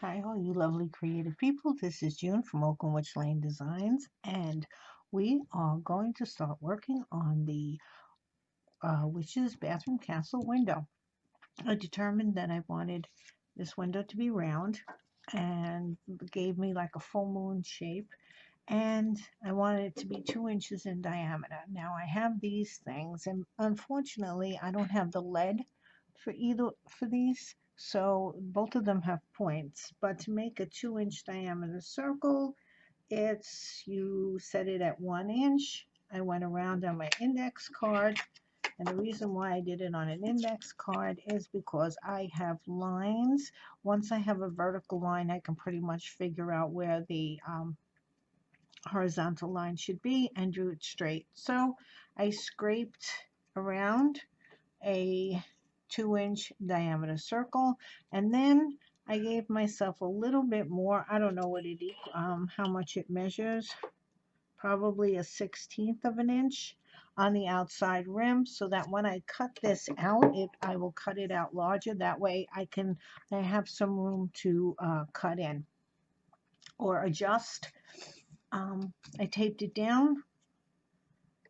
Hi, all you lovely creative people. This is June from Oaknwich Lane Designs, and we are going to start working on the witch's bathroom castle window. I determined that I wanted this window to be round and gave me like a full moon shape, and I wanted it to be 2 inches in diameter. Now I have these things, and unfortunately, I don't have the lead for these, so both of them have points. But to make a 2 inch diameter circle, you set it at 1 inch. I went around on my index card, and the reason why I did it on an index card is because I have lines. Once I have a vertical line, I can pretty much figure out where the horizontal line should be and drew it straight. So I scraped around a 2 inch diameter circle, and then I gave myself a little bit more. I don't know how much it measures, probably a 1/16 of an inch on the outside rim, so that when I cut this out, I will cut it out larger. That way I have some room to cut in or adjust. I taped it down.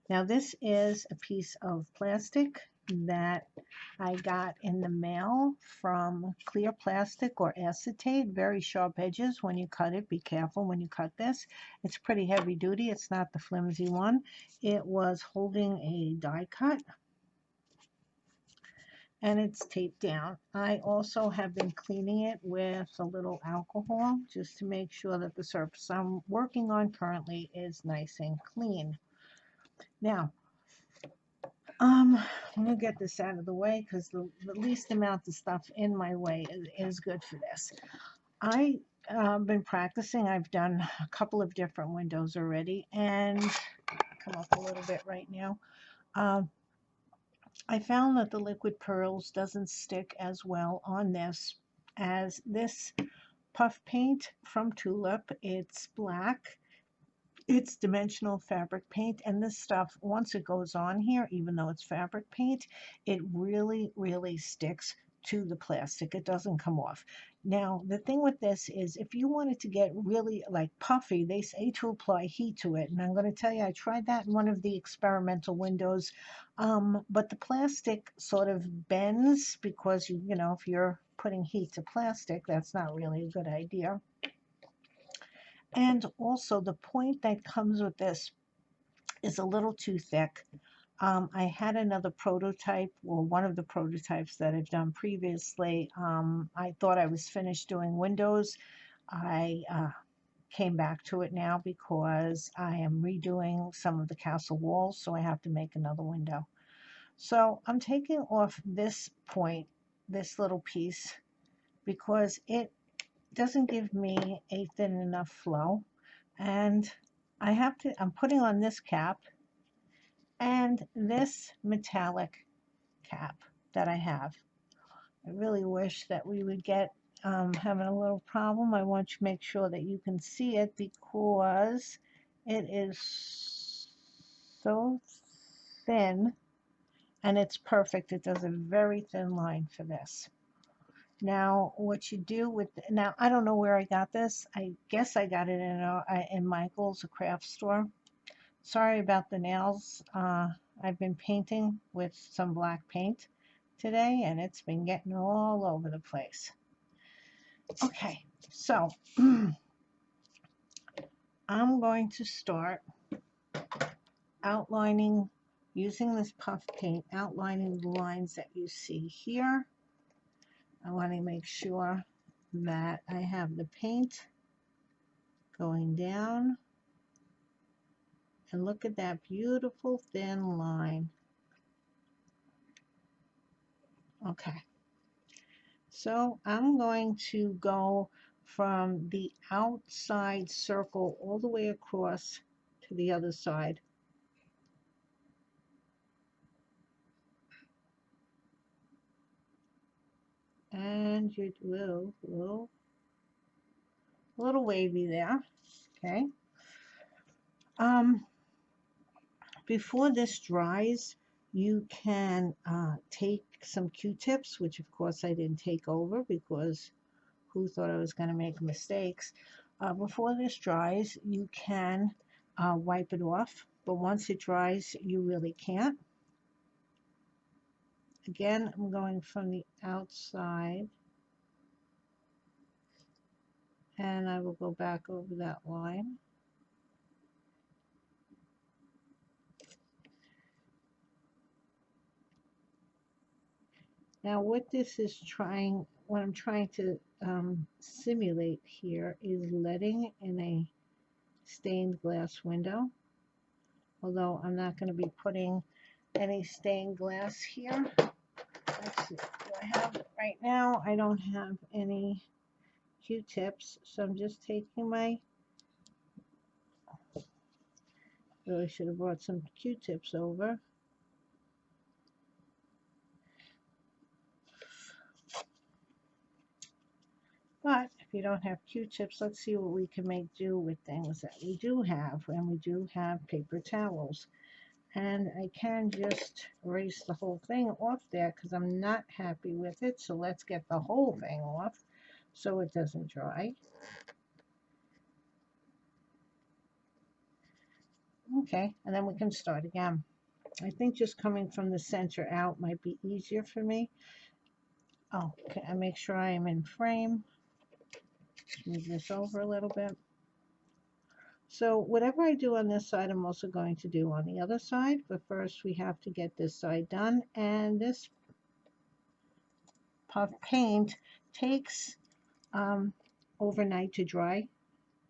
Now this is a piece of plastic that I got in the mail from Clear Plastic or acetate. Very sharp edges when you cut it. Be careful when you cut this. It's pretty heavy duty. It's not the flimsy one. It was holding a die cut, and it's taped down. I also have been cleaning it with a little alcohol just to make sure that the surface I'm working on currently is nice and clean. Now, I'm gonna get this out of the way because the least amount of stuff in my way is good for this. I've been practicing. I've done a couple of different windows already, and come up a little bit right now. Um, I found that the liquid pearls doesn't stick as well on this as this puff paint from Tulip. It's black. It's dimensional fabric paint, and this stuff, once it goes on here, even though it's fabric paint, it really, really sticks to the plastic. It doesn't come off. Now, the thing with this is if you want it to get really like puffy, they say to apply heat to it. And I'm going to tell you, I tried that in one of the experimental windows, but the plastic sort of bends because, if you're putting heat to plastic, that's not really a good idea. And also the point that comes with this is a little too thick. I had another prototype, or one of the prototypes that I've done previously. I thought I was finished doing windows. I came back to it now because I am redoing some of the castle walls, so I have to make another window. So I'm taking off this point, this little piece, because it doesn't give me a thin enough flow, and I'm putting on this cap and this metallic cap that I have. I really wish that we would get having a little problem. I want to make sure that you can see it because it is so thin, and it's perfect. It does a very thin line for this. Now, what you do now, I don't know where I got this. I guess I got it in Michael's, a craft store. Sorry about the nails. I've been painting with some black paint today, and it's been getting all over the place. Okay, so I'm going to start outlining, using this puff paint, outlining the lines that you see here. I want to make sure that I have the paint going down, and look at that beautiful thin line. Okay, so I'm going to go from the outside circle all the way across to the other side. And you will a little wavy there. Okay. Before this dries, you can take some Q-tips, which of course I didn't take over because who thought I was going to make mistakes. Before this dries, you can wipe it off, but once it dries, you really can't. Again, I'm going from the outside, and I will go back over that line. Now what this is trying, what I'm trying to simulate here is letting in a stained glass window, although I'm not going to be putting any stained glass here. Let's see, do I have it right now? I don't have any Q-tips, so I'm just taking my, really should have brought some Q-tips over. But if you don't have Q-tips, let's see what we can make do with things that we do have. And we do have paper towels. And I can just erase the whole thing off there because I'm not happy with it. So let's get the whole thing off so it doesn't dry. Okay, and then we can start again. I think just coming from the center out might be easier for me. Oh, okay, I make sure I am in frame. Let's move this over a little bit. So whatever I do on this side, I'm also going to do on the other side. But first we have to get this side done. And this puff paint takes overnight to dry,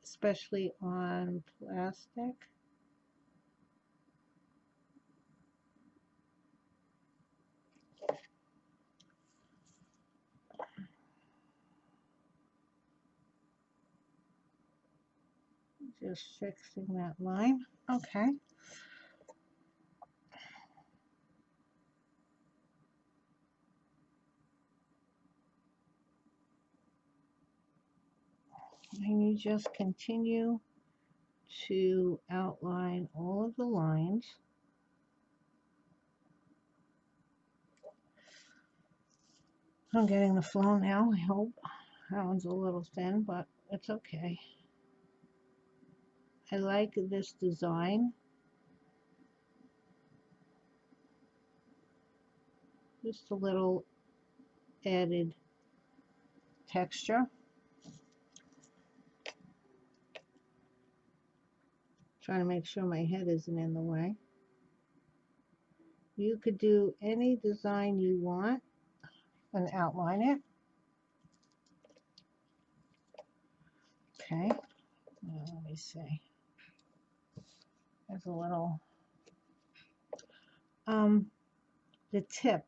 especially on plastic. Just fixing that line. Okay. And you just continue to outline all of the lines. I'm getting the flow now, I hope. That one's a little thin, but it's okay. I like this design. Just a little added texture. Trying to make sure my head isn't in the way. You could do any design you want and outline it. Okay, now let me see. There's a little, the tip.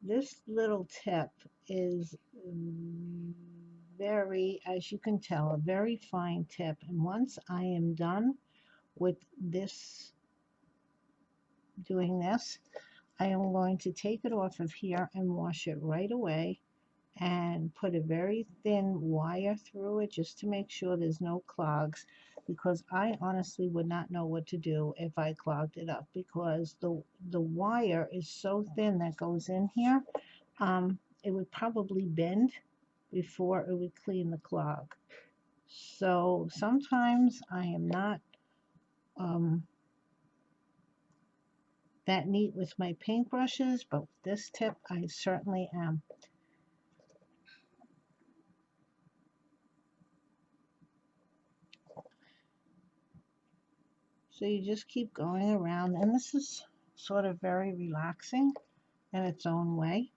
This little tip is very, as you can tell, a very fine tip. And once I am done with this, doing this, I am going to take it off of here and wash it right away and put a very thin wire through it just to make sure there's no clogs, because I honestly would not know what to do if I clogged it up, because the wire is so thin that goes in here, it would probably bend before it would clean the clog. So sometimes I am not that neat with my paintbrushes, but with this tip I certainly am. So you just keep going around, and this is sort of very relaxing in its own way.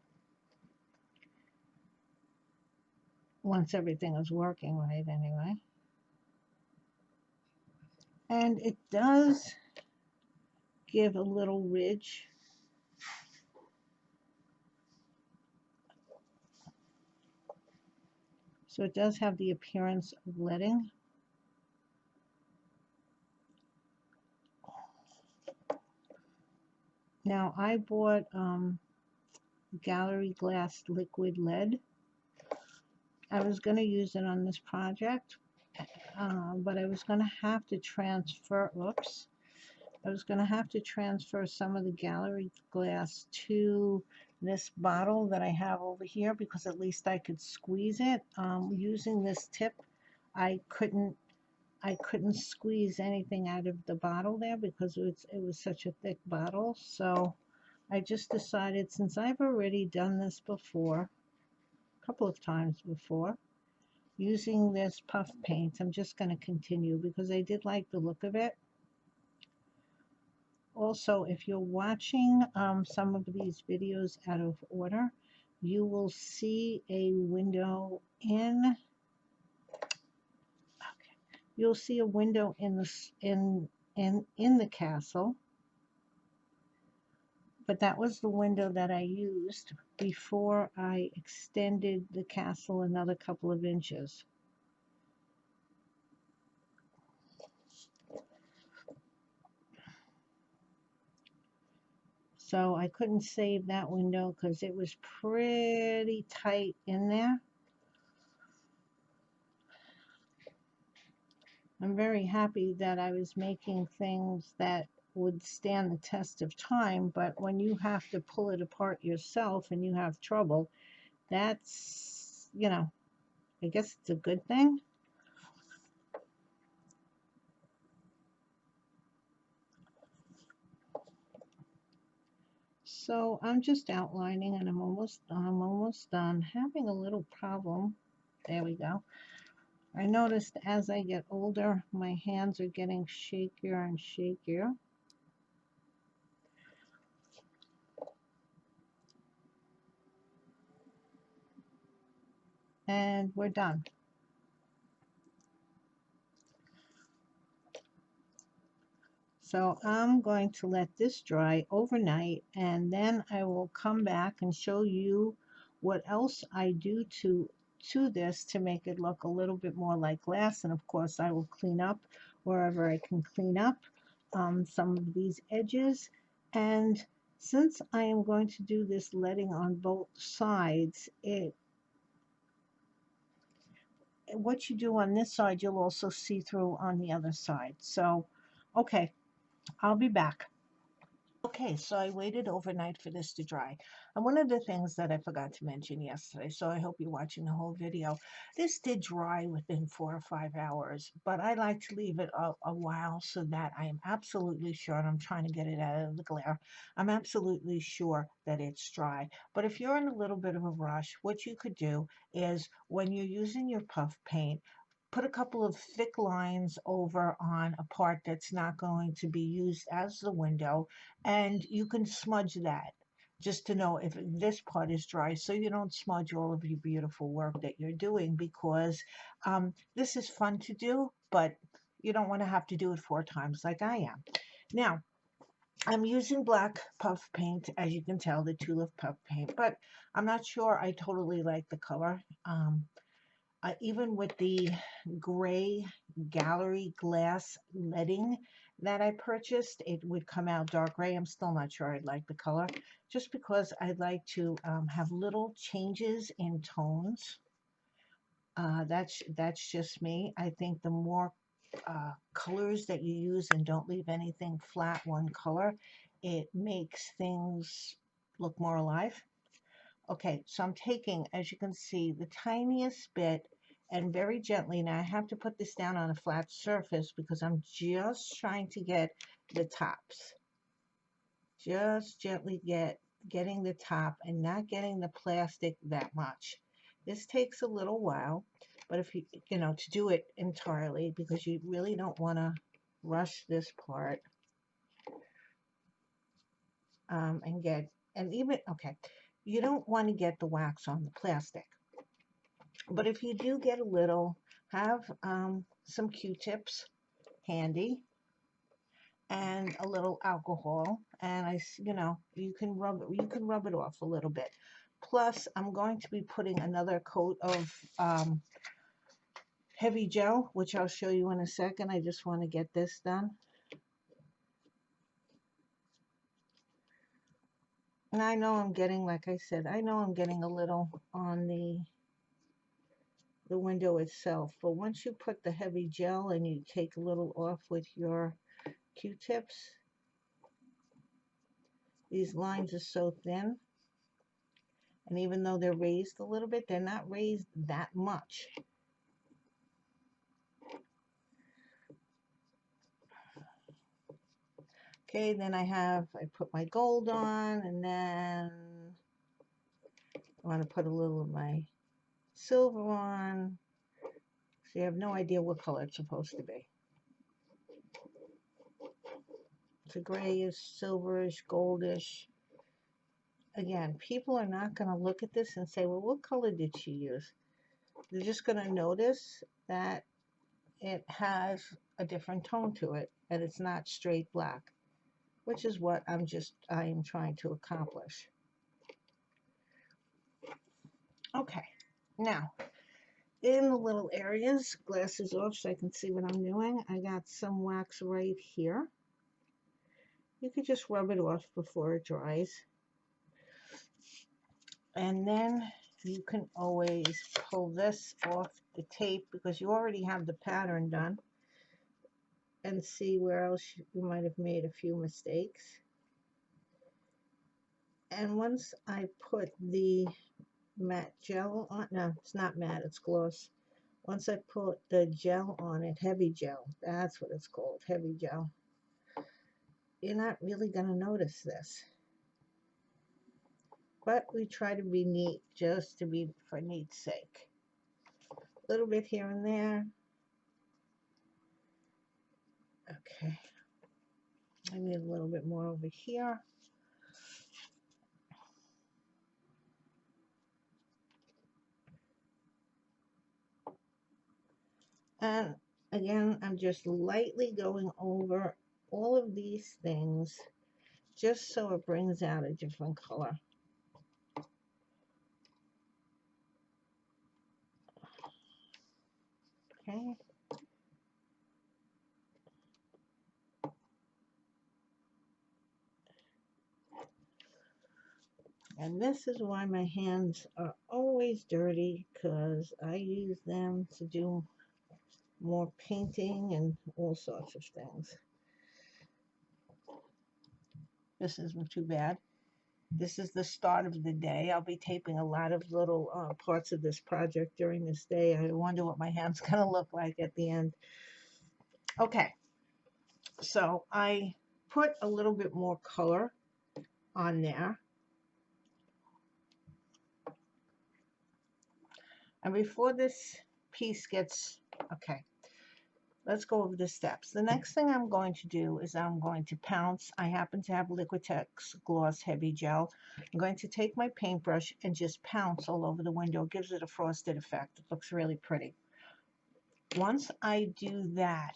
Once everything is working right anyway. And it does give a little ridge. So it does have the appearance of letting. Now I bought Gallery Glass liquid lead. I was going to use it on this project, but I was going to have to transfer, I was going to have to transfer some of the gallery glass to this bottle that I have over here because at least I could squeeze it. Using this tip, I couldn't squeeze anything out of the bottle there because it was such a thick bottle. So I just decided, since I've already done this before, a couple of times before, using this puff paint, I'm just going to continue because I did like the look of it. Also, if you're watching some of these videos out of order, you will see a window in, you'll see a window in the in the castle, but that was the window that I used before I extended the castle another couple of inches. So I couldn't save that window because it was pretty tight in there. I'm very happy that I was making things that would stand the test of time, but when you have to pull it apart yourself and you have trouble, that's, you know, I guess it's a good thing. So I'm just outlining and I'm almost done. Having a little problem. There we go. I noticed as I get older, my hands are getting shakier and shakier. And we're done. So I'm going to let this dry overnight, and then I will come back and show you what else I do to this to make it look a little bit more like glass. And of course I will clean up wherever I can clean up some of these edges. And since I am going to do this leading on both sides, what you do on this side you'll also see through on the other side. So okay, I'll be back. Okay, so I waited overnight for this to dry. And one of the things that I forgot to mention yesterday, so I hope you're watching the whole video, this did dry within 4 or 5 hours, but I like to leave it a while so that I am absolutely sure, and I'm trying to get it out of the glare, I'm absolutely sure that it's dry. But if you're in a little bit of a rush, what you could do is when you're using your puff paint, put a couple of thick lines over on a part that's not going to be used as the window, and you can smudge that just to know if this part is dry so you don't smudge all of your beautiful work that you're doing, because this is fun to do, but you don't want to have to do it 4 times like I am. Now, I'm using black puff paint, as you can tell, the tulip puff paint, but I'm not sure I totally like the color. Even with the gray gallery glass leading that I purchased, it would come out dark gray. I'm still not sure I'd like the color, just because I'd like to have little changes in tones. That's just me. I think the more colors that you use and don't leave anything flat one color, it makes things look more alive. Okay, so I'm taking, as you can see, the tiniest bit and very gently. Now I have to put this down on a flat surface because I'm just trying to get the tops. Just gently getting the top and not getting the plastic that much. This takes a little while, but if you know, to do it entirely, because you really don't want to rush this part and get, and even, okay, you don't want to get the wax on the plastic. But if you do get a little, have some Q-tips handy and a little alcohol, and you know, you can rub it off a little bit. Plus, I'm going to be putting another coat of heavy gel, which I'll show you in a second. I just want to get this done. And I know I'm getting, like I said, I know I'm getting a little on the window itself, but once you put the heavy gel and you take a little off with your Q-tips, these lines are so thin And even though they're raised a little bit, they're not raised that much. Okay, then I put my gold on, and then I want to put a little of my silver on. So you have no idea what color it's supposed to be. It's a grayish, silverish, goldish. Again, people are not going to look at this and say, well, what color did she use? They're just going to notice that it has a different tone to it, and it's not straight black, which is what I am trying to accomplish. Okay, now, in the little areas, glasses off so I can see what I'm doing, I got some wax right here. You could just rub it off before it dries. And then you can always pull this off the tape because you already have the pattern done, and see where else you might have made a few mistakes. And once I put the matte gel on, no, it's not matte, it's gloss. Once I put the gel on it, heavy gel, that's what it's called, heavy gel, you're not really going to notice this. But we try to be neat, just to be for neat's sake. A little bit here and there. Okay. I need a little bit more over here. And again, I'm just lightly going over all of these things just so it brings out a different color. Okay. And this is why my hands are always dirty, because I use them to do more painting and all sorts of things. This isn't too bad. This is the start of the day. I'll be taping a lot of little parts of this project during this day. I wonder what my hand's going to look like at the end. Okay, so I put a little bit more color on there. And before this piece gets, okay, let's go over the steps. The next thing I'm going to do is I'm going to pounce. I happen to have Liquitex Gloss Heavy Gel. I'm going to take my paintbrush and just pounce all over the window. It gives it a frosted effect. It looks really pretty. Once I do that,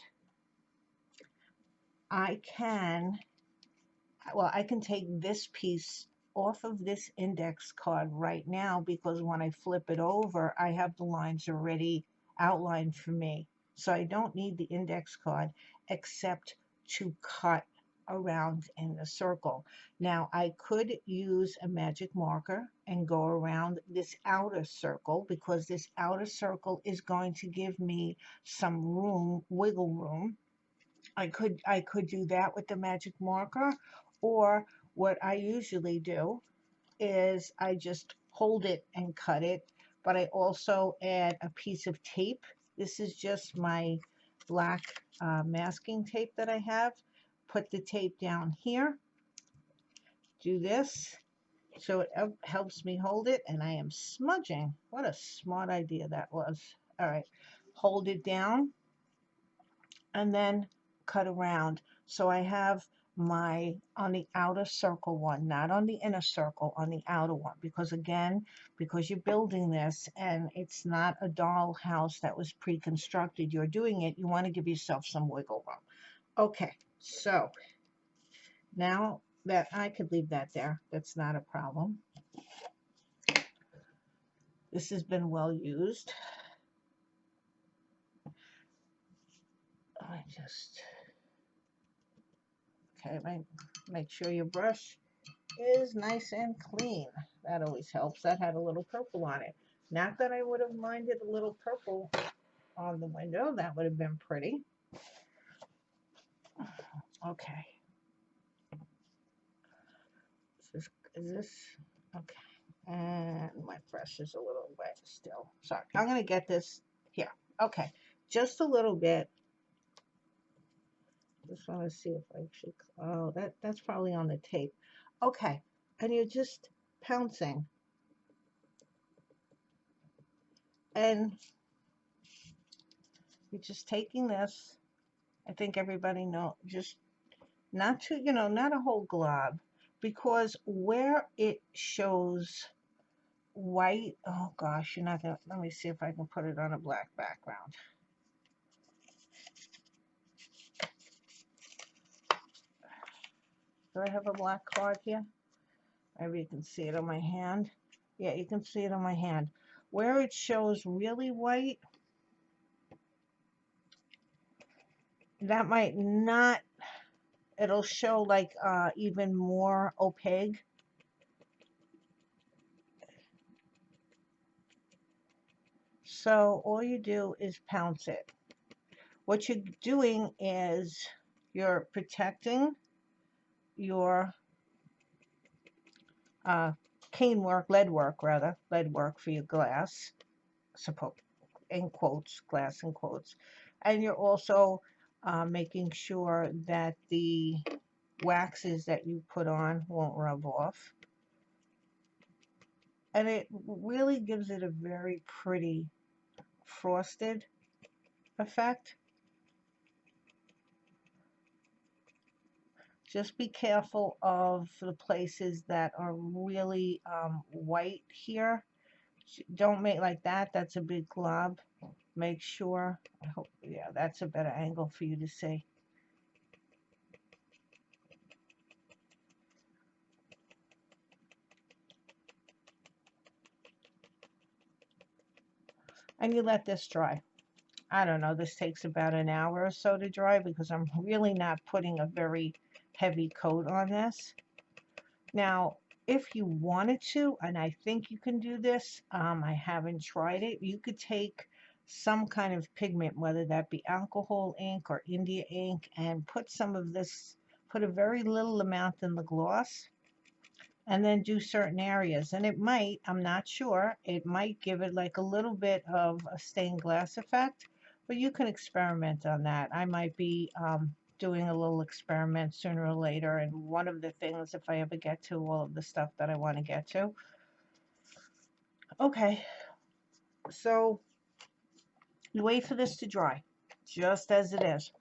I can take this piece off of this index card right now, because when I flip it over, I have the lines already outlined for me. So I don't need the index card except to cut around in the circle. Now I could use a magic marker and go around this outer circle, because this outer circle is going to give me some room, wiggle room. I could do that with the magic marker, or what I usually do is I just hold it and cut it, but I also add a piece of tape. This is just my black masking tape that I have. Put the tape down here, do this, so it helps me hold it, and I am smudging. What a smart idea that was. All right, hold it down, and then cut around. So I have my on the outer circle one, not on the inner circle, on the outer one, because again, because you're building this and it's not a doll house that was pre-constructed, you're doing it, you want to give yourself some wiggle room. Okay, so now that I could leave that there, that's not a problem. This has been well used. I just, okay, make sure your brush is nice and clean. That always helps. That had a little purple on it. Not that I would have minded a little purple on the window. That would have been pretty. Okay. Is this okay? And And my brush is a little wet still. Sorry. I'm going to get this here. Okay. Just a little bit. Just want to see if I should. Oh, that's probably on the tape. Okay. And you're just pouncing. And you're just taking this. I think everybody know, just not to, not a whole glob, because where it shows white, oh gosh, you're not gonna, let me see if I can put it on a black background. Do I have a black card here? Maybe you can see it on my hand. Yeah, you can see it on my hand. Where it shows really white, that might not, it'll show like even more opaque. So all you do is pounce it. What you're doing is you're protecting your cane work, lead work for your glass, suppose, in quotes, glass in quotes. And you're also making sure that the waxes that you put on won't rub off. And it really gives it a very pretty frosted effect. Just be careful of the places that are really white here. Don't make like that. That's a big glob. Make sure, I hope, yeah, that's a better angle for you to see. And you let this dry. I don't know, this takes about an hour or so to dry because I'm really not putting a very heavy coat on this. Now, if you wanted to, and I think you can do this, I haven't tried it, you could take some kind of pigment, whether that be alcohol ink or India ink, and put some of this, put a very little amount in the gloss, and then do certain areas. And it might, I'm not sure, it might give it like a little bit of a stained glass effect, but you can experiment on that. I might be doing a little experiment sooner or later, and one of the things, if I ever get to all of the stuff that I want to get to. Okay, so you wait for this to dry, just as it is.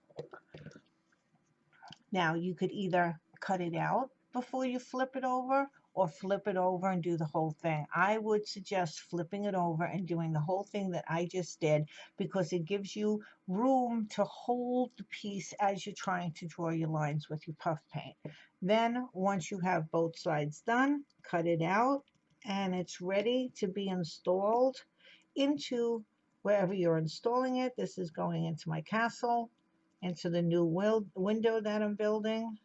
Now you could either cut it out before you flip it over, or flip it over and do the whole thing. I would suggest flipping it over and doing the whole thing that I just did, because it gives you room to hold the piece as you're trying to draw your lines with your puff paint. Then once you have both sides done, cut it out, and it's ready to be installed into wherever you're installing it. This is going into my castle, into the new window that I'm building.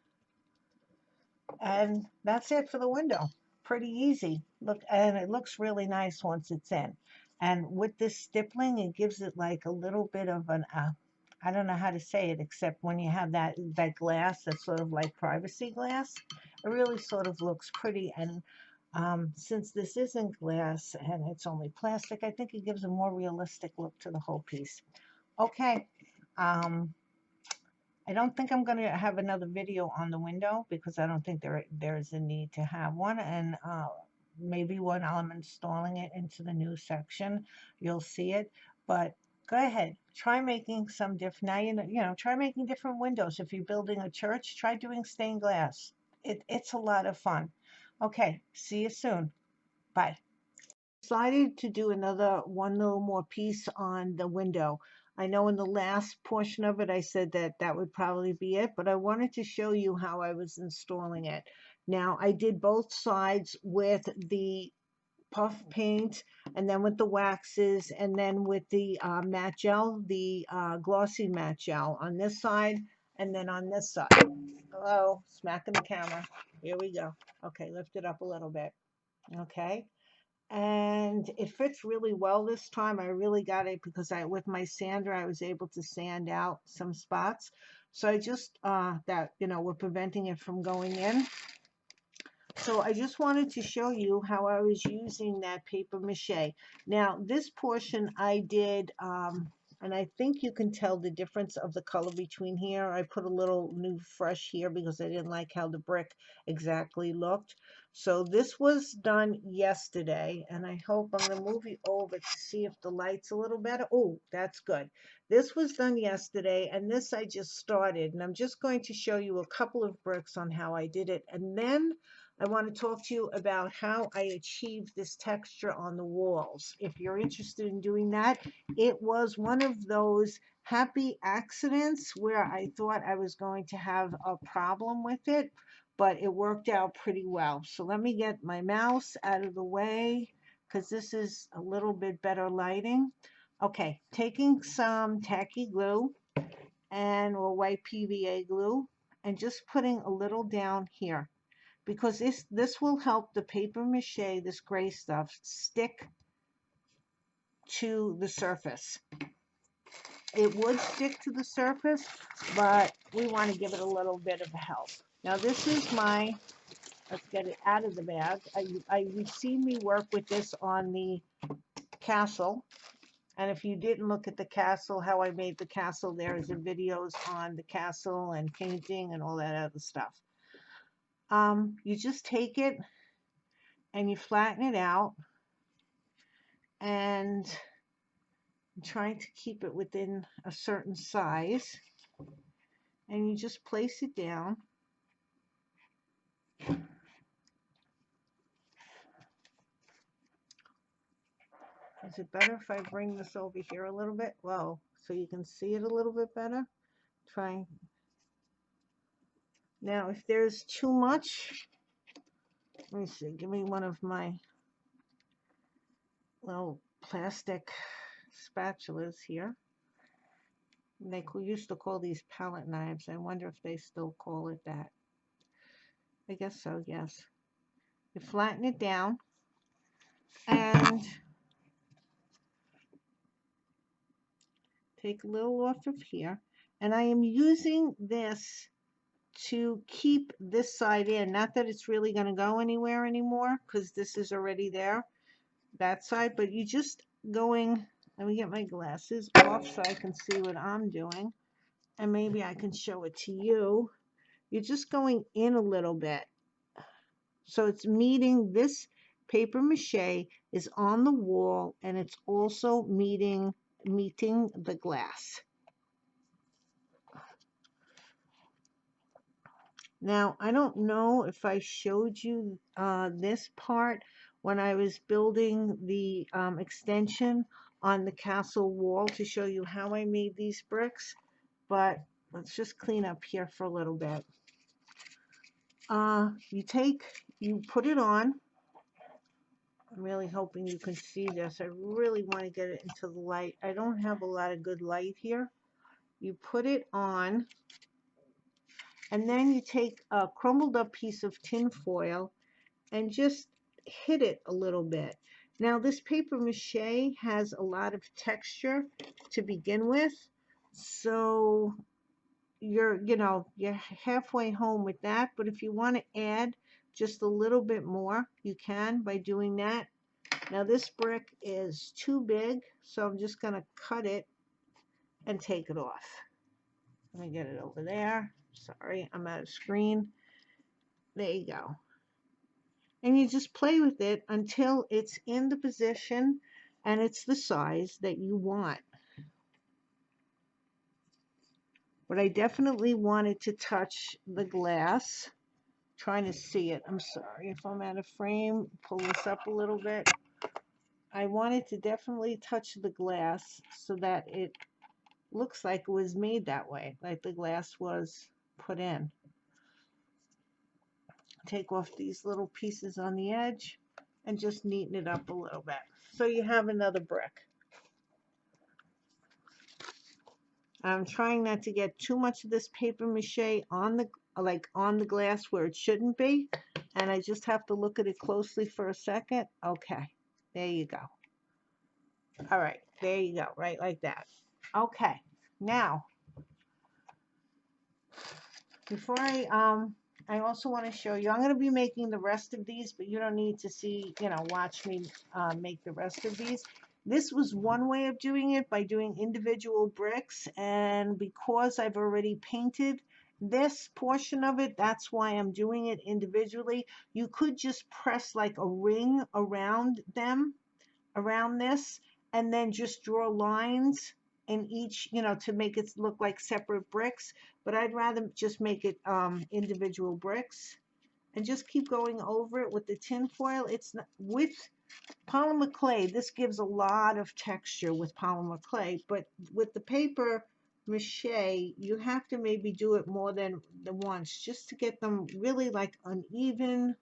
And that's it for the window. Pretty easy. Look, and it looks really nice once it's in. And with this stippling, it gives it like a little bit of an, I don't know how to say it, except when you have that glass, that's sort of like privacy glass, it really sort of looks pretty. And since this isn't glass and it's only plastic, I think it gives a more realistic look to the whole piece. Okay. I don't think I'm going to have another video on the window, because I don't think there's a need to have one. And maybe when I'm installing it into the new section, you'll see it. But go ahead, try making some different, now you know, try making different windows. If you're building a church, try doing stained glass. It's a lot of fun. Okay, see you soon. Bye. Decided to do one little more piece on the window. I know in the last portion of it I said that that would probably be it, but I wanted to show you how I was installing it. Now I did both sides with the puff paint, and then with the waxes, and then with the matte gel, the glossy matte gel on this side, and then on this side. Hello, smacking the camera. Here we go. Okay, lift it up a little bit. Okay. And it fits really well this time. I really got it because with my sander, I was able to sand out some spots. So I just, we're preventing it from going in. So I just wanted to show you how I was using that paper mache. Now this portion I did, and I think you can tell the difference of the color between here. I put a little new fresh here because I didn't like how the brick exactly looked. So this was done yesterday, and I hope I'm going to move you over to see if the light's a little better. Oh, that's good. This was done yesterday, and this I just started, and I'm just going to show you a couple of bricks on how I did it, and then I want to talk to you about how I achieved this texture on the walls. If you're interested in doing that, it was one of those happy accidents where I thought I was going to have a problem with it, but it worked out pretty well. So let me get my mouse out of the way because this is a little bit better lighting. Okay, taking some tacky glue or white PVA glue and just putting a little down here, because this will help the paper mache, this gray stuff, stick to the surface. It would stick to the surface, but we want to give it a little bit of help. Now this is my, let's get it out of the bag. You've seen me work with this on the castle. And if you didn't look at the castle, how I made the castle, there's videos on the castle and painting and all that other stuff. You just take it and you flatten it out, and I'm trying to keep it within a certain size, and you just place it down. Is it better if I bring this over here a little bit? Well, so you can see it a little bit better. Try. Now, if there's too much, let me see, give me one of my little plastic spatulas here. They used to call these palette knives. I wonder if they still call it that. I guess so, yes. You flatten it down and take a little off of here. And I am using this to keep this side in. Not that it's really going to go anywhere anymore because this is already there, that side. But you just going, let me get my glasses off so I can see what I'm doing. And maybe I can show it to you. You're just going in a little bit. So it's meeting, this paper mache is on the wall, and it's also meeting the glass. Now, I don't know if I showed you this part when I was building the extension on the castle wall to show you how I made these bricks, but let's just clean up here for a little bit. You put it on. I'm really hoping you can see this. I really want to get it into the light. I don't have a lot of good light here. You put it on, and then you take a crumbled up piece of tin foil and just hit it a little bit. Now this paper mache has a lot of texture to begin with, so you're halfway home with that. But if you want to add just a little bit more, you can by doing that. Now this brick is too big, so I'm just going to cut it and take it off. Let me get it over there. Sorry, I'm out of screen. There you go. And you just play with it until it's in the position and it's the size that you want. But I definitely wanted to touch the glass. Trying to see it. I'm sorry if I'm out of frame. Pull this up a little bit. I wanted to definitely touch the glass so that it looks like it was made that way, like the glass was put in. Take off these little pieces on the edge and just neaten it up a little bit. So you have another brick. I'm trying not to get too much of this paper mache on the glass where it shouldn't be, and I just have to look at it closely for a second. Okay, there you go. All right, there you go, right like that. Okay, now before I I also want to show you, I'm going to be making the rest of these, but you don't need to see, watch me make the rest of these. This was one way of doing it, by doing individual bricks, and because I've already painted this portion of it, that's why I'm doing it individually. You could just press like a ring around them, around this, and then just draw lines in each, to make it look like separate bricks. But I'd rather just make it individual bricks and just keep going over it with the tin foil. It's not, with polymer clay, this gives a lot of texture with polymer clay, but with the paper mache, you have to maybe do it more than the once just to get them really like uneven,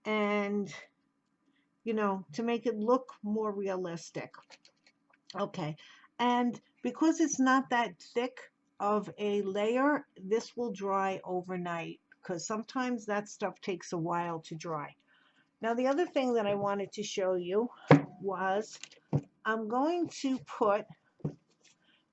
and to make it look more realistic. Okay, and because it's not that thick of a layer, this will dry overnight, because sometimes that stuff takes a while to dry. Now, the other thing that I wanted to show you was I'm going to put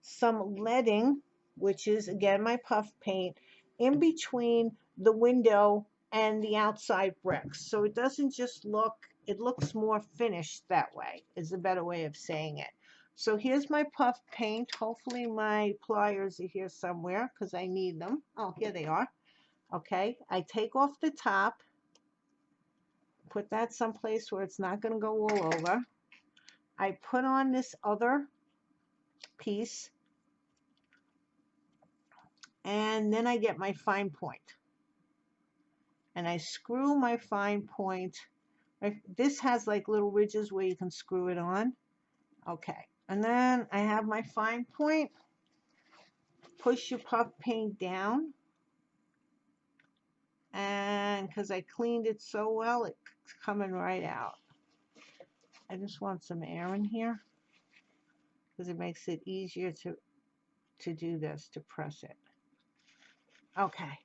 some leading, which is again my puff paint, in between the window and the outside bricks. So it doesn't just look, it looks more finished that way, is a better way of saying it. So here's my puff paint. Hopefully my pliers are here somewhere because I need them. Oh, here they are. Okay, I take off the top, put that someplace where it's not going to go all over. I put on this other piece, and then I get my fine point. And I screw my fine point. This has like little ridges where you can screw it on. Okay. And then I have my fine point. Push your puff paint down. And because I cleaned it so well, it's coming right out. I just want some air in here because it makes it easier to do this, to press it. Okay.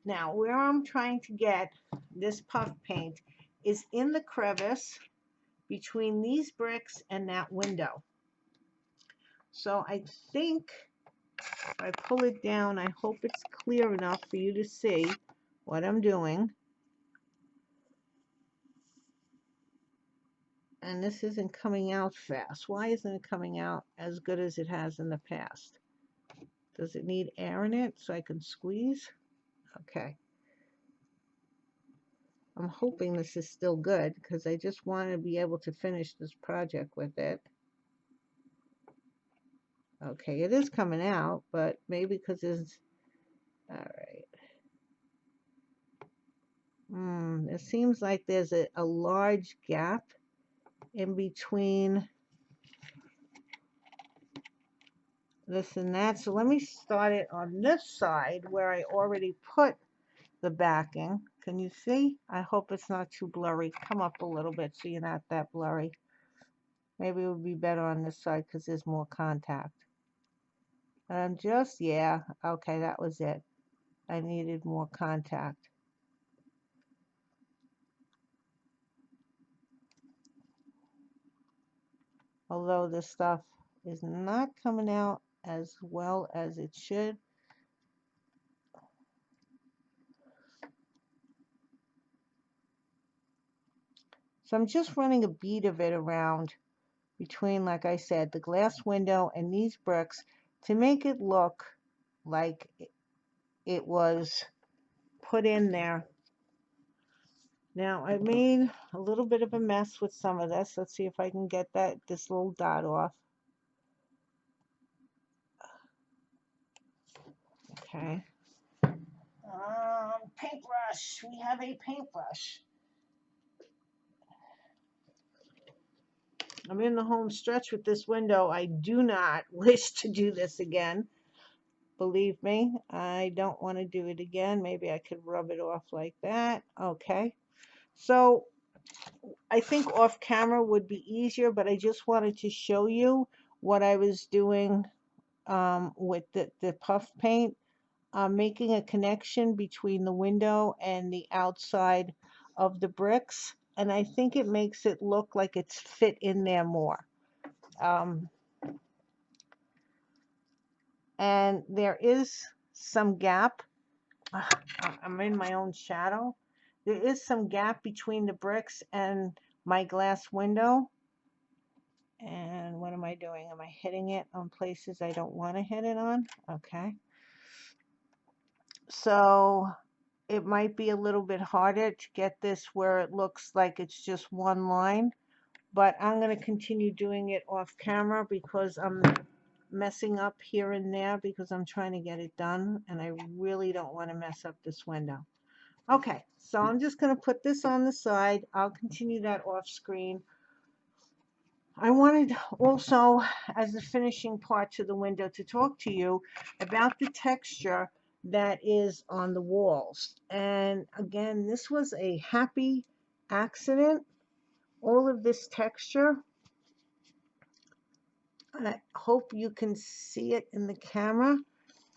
Now, where I'm trying to get this puff paint is in the crevice between these bricks and that window. So I think if I pull it down, I hope it's clear enough for you to see what I'm doing. And this isn't coming out fast. Why isn't it coming out as good as it has in the past? Does it need air in it so I can squeeze? Okay. I'm hoping this is still good because I just want to be able to finish this project with it. Okay, it is coming out, but maybe because it's... All right. It seems like there's a large gap in between this and that. So let me start it on this side where I already put the backing. Can you see? I hope it's not too blurry. Come up a little bit so you're not that blurry. Maybe it would be better on this side because there's more contact. And just, yeah, okay, that was it. I needed more contact. Although this stuff is not coming out as well as it should. So I'm just running a bead of it around between, like I said, the glass window and these bricks to make it look like it was put in there. Now I made a little bit of a mess with some of this. Let's see if I can get this little dot off. Okay. Paintbrush. We have a paintbrush. I'm in the home stretch with this window. I do not wish to do this again. Believe me, I don't want to do it again. Maybe I could rub it off like that. Okay. So I think off camera would be easier, but I just wanted to show you what I was doing with the puff paint. Making a connection between the window and the outside of the bricks. And I think it makes it look like it's fit in there more. And there is some gap I'm in my own shadow. There is some gap between the bricks and my glass window. And what am I doing? Am I hitting it on places I don't want to hit it on? Okay. So it might be a little bit harder to get this where it looks like it's just one line, but I'm going to continue doing it off camera because I'm messing up here and there because I'm trying to get it done and I really don't want to mess up this window. Okay, so I'm just going to put this on the side. I'll continue that off screen. I wanted also, as a finishing part to the window, to talk to you about the texture that is on the walls. And again, this was a happy accident. All of this texture, I hope you can see it in the camera.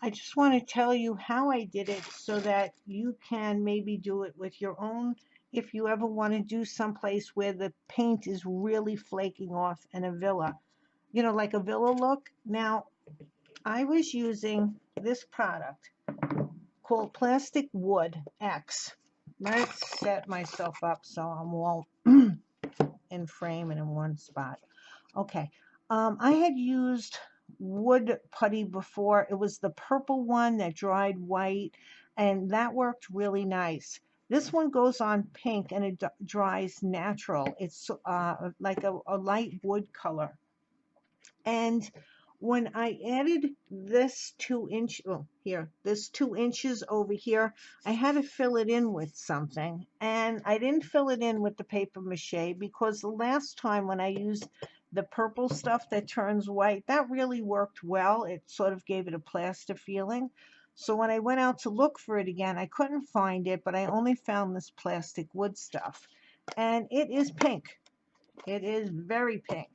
I just want to tell you how I did it so that you can maybe do it with your own if you ever want to do someplace where the paint is really flaking off in a villa. You know, like a villa look. Now, I was using this product called Plastic Wood X. Let's set myself up so I'm all in frame and in one spot. Okay. I had used wood putty before. It was the purple one that dried white, and that worked really nice. This one goes on pink and it dries natural. It's like a light wood color. And when I added this 2 inch, oh, here, this 2 inches over here, I had to fill it in with something. And I didn't fill it in with the paper mache because the last time when I used the purple stuff that turns white, that really worked well. It sort of gave it a plaster feeling. So when I went out to look for it again, I couldn't find it, but I only found this plastic wood stuff. And it is pink. It is very pink.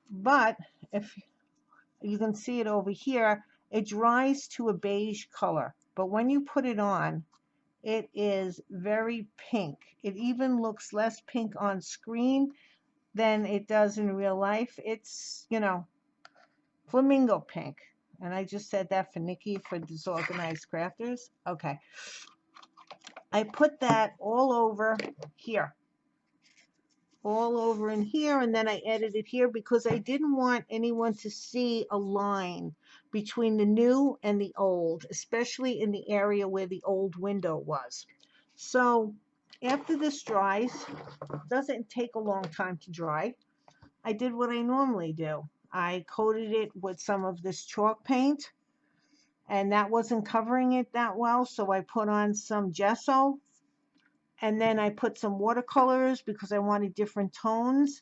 But if you can see it over here, it dries to a beige color. But when you put it on, it is very pink. It even looks less pink on screen than it does in real life. It's, you know, flamingo pink. And I just said that for Nikki for Disorganized Crafters. Okay. I put that all over here. All over in here, and then I edited here because I didn't want anyone to see a line between the new and the old, especially in the area where the old window was. So after this dries, doesn't take a long time to dry, I did what I normally do. I coated it with some of this chalk paint, and that wasn't covering it that well, so I put on some gesso, and then I put some watercolors because I wanted different tones.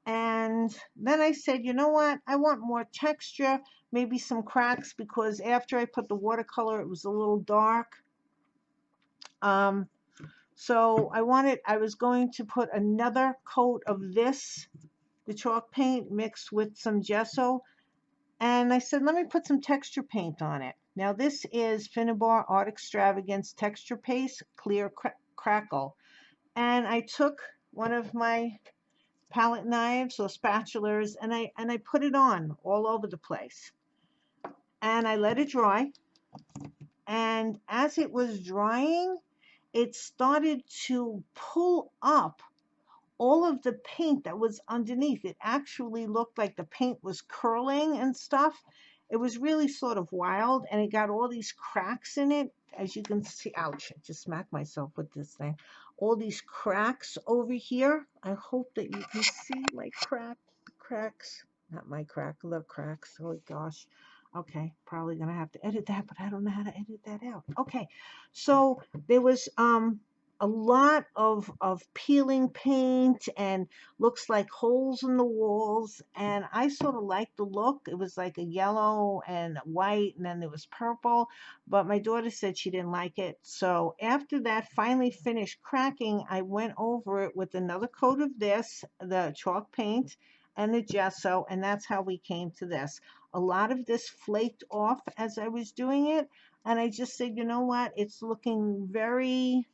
And then I said, you know what? I want more texture, maybe some cracks, because after I put the watercolor, it was a little dark. So I was going to put another coat of this, the chalk paint mixed with some gesso. And I said, let me put some texture paint on it. Now this is Finnabar Art Extravagance Texture Paste Clear Crackle. And I took one of my palette knives or spatulas and I put it on all over the place. And I let it dry. And as it was drying, it started to pull up all of the paint that was underneath. It actually looked like the paint was curling and stuff. It was really sort of wild, and it got all these cracks in it. As you can see, ouch, I just smacked myself with this thing. All these cracks over here. I hope that you can see my cracks. Not my crack, the cracks. Oh gosh. Okay, probably gonna have to edit that, but I don't know how to edit that out. Okay, so there was a lot of peeling paint and looks like holes in the walls, and I sort of liked the look. It was like a yellow and white, and then there was purple, but my daughter said she didn't like it. So after that finally finished cracking, I went over it with another coat of this, the chalk paint and the gesso, and that's how we came to this. A lot of this flaked off as I was doing it, and I just said, you know what, it's looking very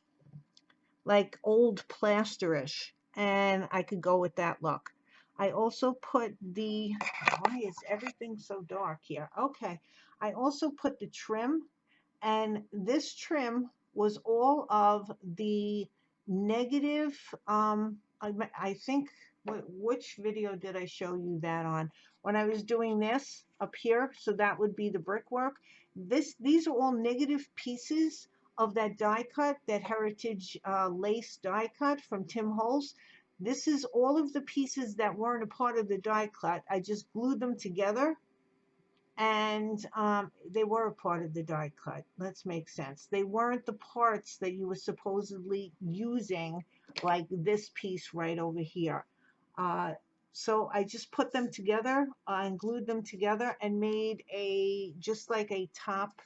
like old plasterish, and I could go with that look. I also put the, why is everything so dark here? Okay, I also put the trim And this trim was all of the negative, I think, which video did I show you that on? When I was doing this up here, so that would be the brickwork. These are all negative pieces of that die cut, that heritage lace die cut from Tim Holtz. This is all of the pieces that weren't a part of the die cut. I just glued them together, and they were a part of the die cut. Let's make sense. They weren't the parts that you were supposedly using, like this piece right over here. Uh, so I just put them together and glued them together and made just like a top,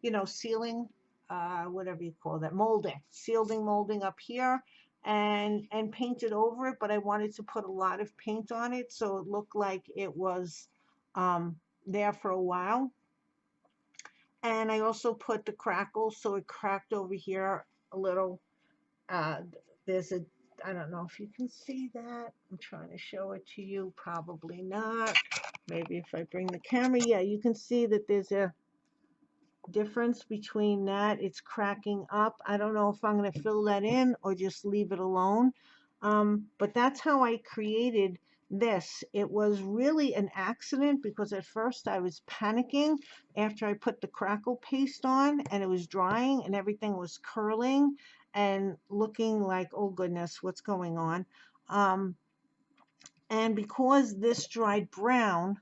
you know, ceiling, whatever you call that, molding, ceiling molding up here, and painted over it. But I wanted to put a lot of paint on it so it looked like it was there for a while. And I also put the crackle, so it cracked over here a little. Uh, there's a, I don't know if you can see that. I'm trying to show it to you. Probably not. Maybe if I bring the camera, yeah, you can see that there's a difference between that. It's cracking up. I don't know if I'm going to fill that in or just leave it alone. But that's how I created this. It was really an accident because at first I was panicking after I put the crackle paste on and it was drying and everything was curling and looking like, oh goodness, what's going on? And because this dried brown,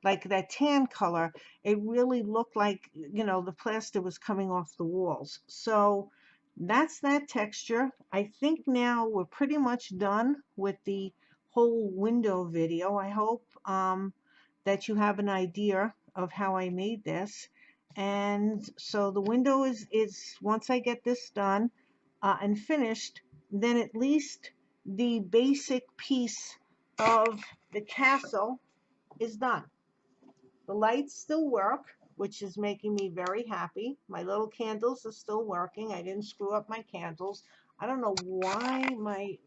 like that tan color, it really looked like, you know, the plaster was coming off the walls. So that's that texture. I think now we're pretty much done with the whole window video. I hope that you have an idea of how I made this. And so the window is once I get this done and finished, then at least the basic piece of the castle is done. The lights still work, which is making me very happy. My little candles are still working. I didn't screw up my candles. I don't know why my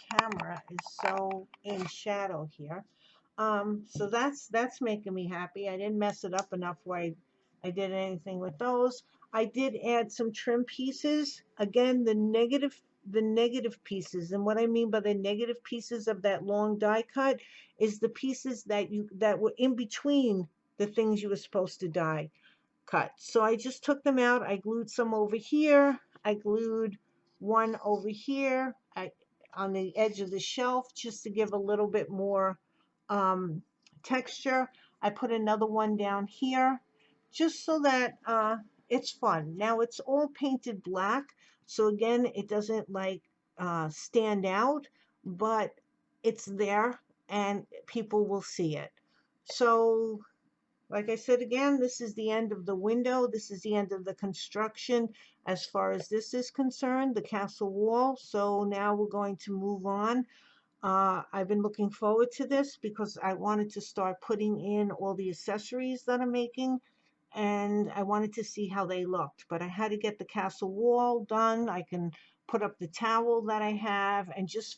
camera is so in shadow here. So that's making me happy. I didn't mess it up enough where I did anything with those. I did add some trim pieces. Again, the negative pieces. And what I mean by the negative pieces of that long die cut is the pieces that were in between the things you were supposed to die cut. So I just took them out. I glued some over here. I glued one over here on the edge of the shelf just to give a little bit more texture. I put another one down here just so that it's fun. Now it's all painted black, so again, it doesn't like stand out, but it's there and people will see it. So like I said again, this is the end of the window. This is the end of the construction as far as this is concerned, the castle wall. So now we're going to move on. I've been looking forward to this because I wanted to start putting in all the accessories that I'm making, and I wanted to see how they looked. But I had to get the castle wall done. I can put up the towel that I have and just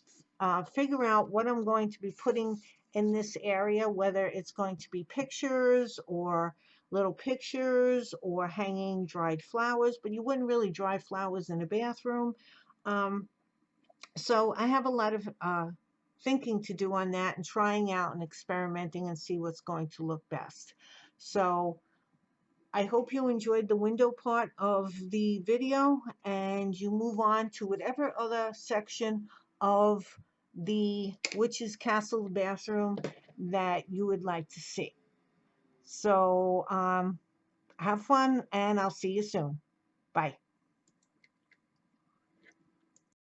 figure out what I'm going to be putting in this area, whether it's going to be pictures or little pictures or hanging dried flowers, but you wouldn't really dry flowers in a bathroom. So I have a lot of thinking to do on that and trying out and experimenting and see what's going to look best. So I hope you enjoyed the window part of the video and you move on to whatever other section of the witch's castle bathroom that you would like to see. So have fun and I'll see you soon. Bye.